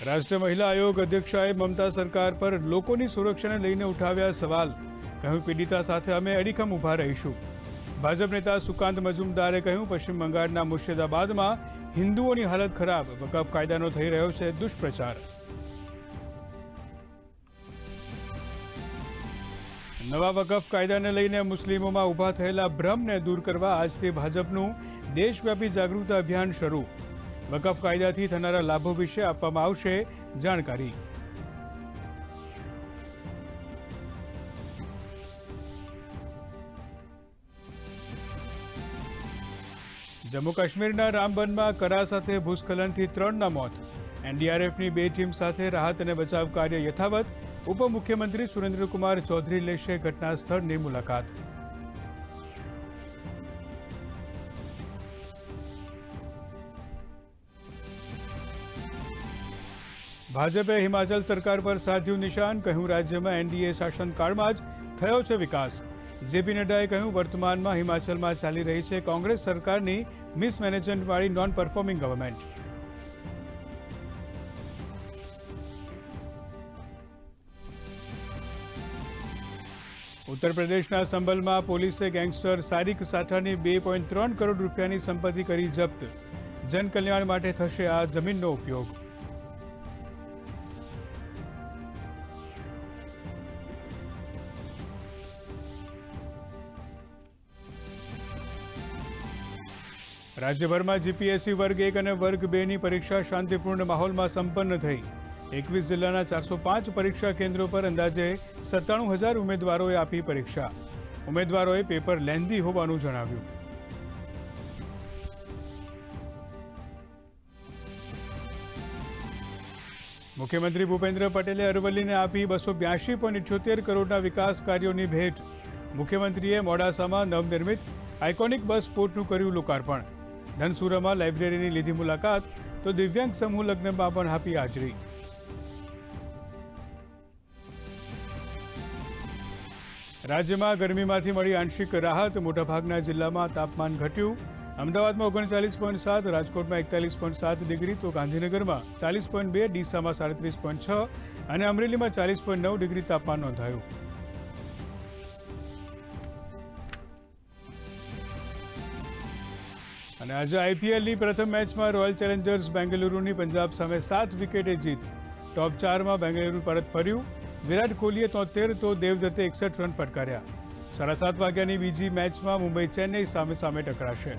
રાષ્ટ્રીય મહિલા આયોગ અધ્યક્ષાએ મમતા સરકાર પર લોકોની સુરક્ષાને લઈને ઉઠાવ્યા સવાલ. કહ્યું, પીડિતા સાથે અમે અડીખમ ઊભા રહીશું. ભાજપ નેતા સુકાંત મજુમદારે કહ્યું, પશ્ચિમ બંગાળના મુર્શિદાબાદમાં હિન્દુઓની હાલત ખરાબ. વકફ કાયદાનો થઈ રહ્યો છે દુષ્પ્રચાર. નવા વકફ કાયદાને લઈને મુસ્લિમોમાં ઊભા થયેલા ભ્રમને દૂર કરવા આજથી ભાજપનું દેશવ્યાપી જાગૃતતા અભિયાન શરૂ. વકફ કાયદાથી થનારા લાભો વિશે આપવામાં આવશે જાણકારી. જમ્મુ કાશ્મીરના રામબનમાં કરા સાથે ભૂસ્ખલનથી 3ના મોત. એનડીઆરએફની 2 ટીમ સાથે રાહત અને બચાવ કાર્ય યથાવત. ઉપમુખ્યમંત્રી સુરેન્દ્રકુમાર ચૌધરી લેશે ઘટના સ્થળની મુલાકાત. ભાજપે હિમાચલ સરકાર પર સાધ્યું નિશાન. કહ્યું, રાજ્યમાં એનડીએ શાસનકાળમાં જ થયો છે વિકાસ. જેપી નડ્ડાએ કહ્યું, વર્તમાનમાં હિમાચલમાં ચાલી રહી છે કોંગ્રેસ સરકારની મિસમેનેજમેન્ટવાળી નોન પરફોર્મિંગ ગવર્મેન્ટ. ઉત્તર પ્રદેશના સંભલમાં પોલીસે ગેંગસ્ટર સારિક સાઠાની 2.3 કરોડ રૂપિયાની સંપત્તિ કરી જપ્ત. જનકલ્યાણ માટે થશે આ જમીનનો ઉપયોગ. રાજ્યભરમાં જીપીએસસી વર્ગ 1 અને વર્ગ 2ની પરીક્ષા શાંતિપૂર્ણ માહોલમાં સંપન્ન થઈ. 21 જિલ્લાના 405 પરીક્ષા કેન્દ્રો પર અંદાજે 97,000 ઉમેદવારોએ આપી પરીક્ષા. ઉમેદવારોએ પેપર લેન્ધી હોવાનું જણાવ્યું. મુખ્યમંત્રી ભૂપેન્દ્ર પટેલે અરવલ્લીને આપી 282.78 કરોડના વિકાસ કાર્યોની ભેટ. મુખ્યમંત્રીએ મોડાસામાં નવનિર્મિત આઇકોનિક બસ પોર્ટનું કર્યું લોકાર્પણ. ધનસુરામાં લાઇબ્રેરીની લીધી મુલાકાત, તો દિવ્યાંગ સમૂહ લગ્નમાં પણ આપી હાજરી. રાજ્યમાં ગરમીમાંથી મળી આંશિક રાહત. મોટાભાગના જિલ્લામાં તાપમાન ઘટ્યું. અમદાવાદમાં 39.7, રાજકોટમાં 41.7 ડિગ્રી, તો ગાંધીનગરમાં 40.2, ડીસામાં 37.6 અને અમરેલીમાં 40.9 ડિગ્રી તાપમાન નોંધાયું. અને આજે આઈપીએલની પ્રથમ મેચમાં રોયલ ચેલેન્જર્સ બેંગલુરુની પંજાબ સામે 7 વિકેટે જીત. ટોપ 4માં બેંગલુરુ પરત ફર્યું. વિરાટ કોહલીએ 73, તો દેવદત્તે 61 રન ફટકાર્યા. 7:30 વાગ્યાની બીજી મેચમાં મુંબઈ ચેન્નઈ સામે ટકરાશે.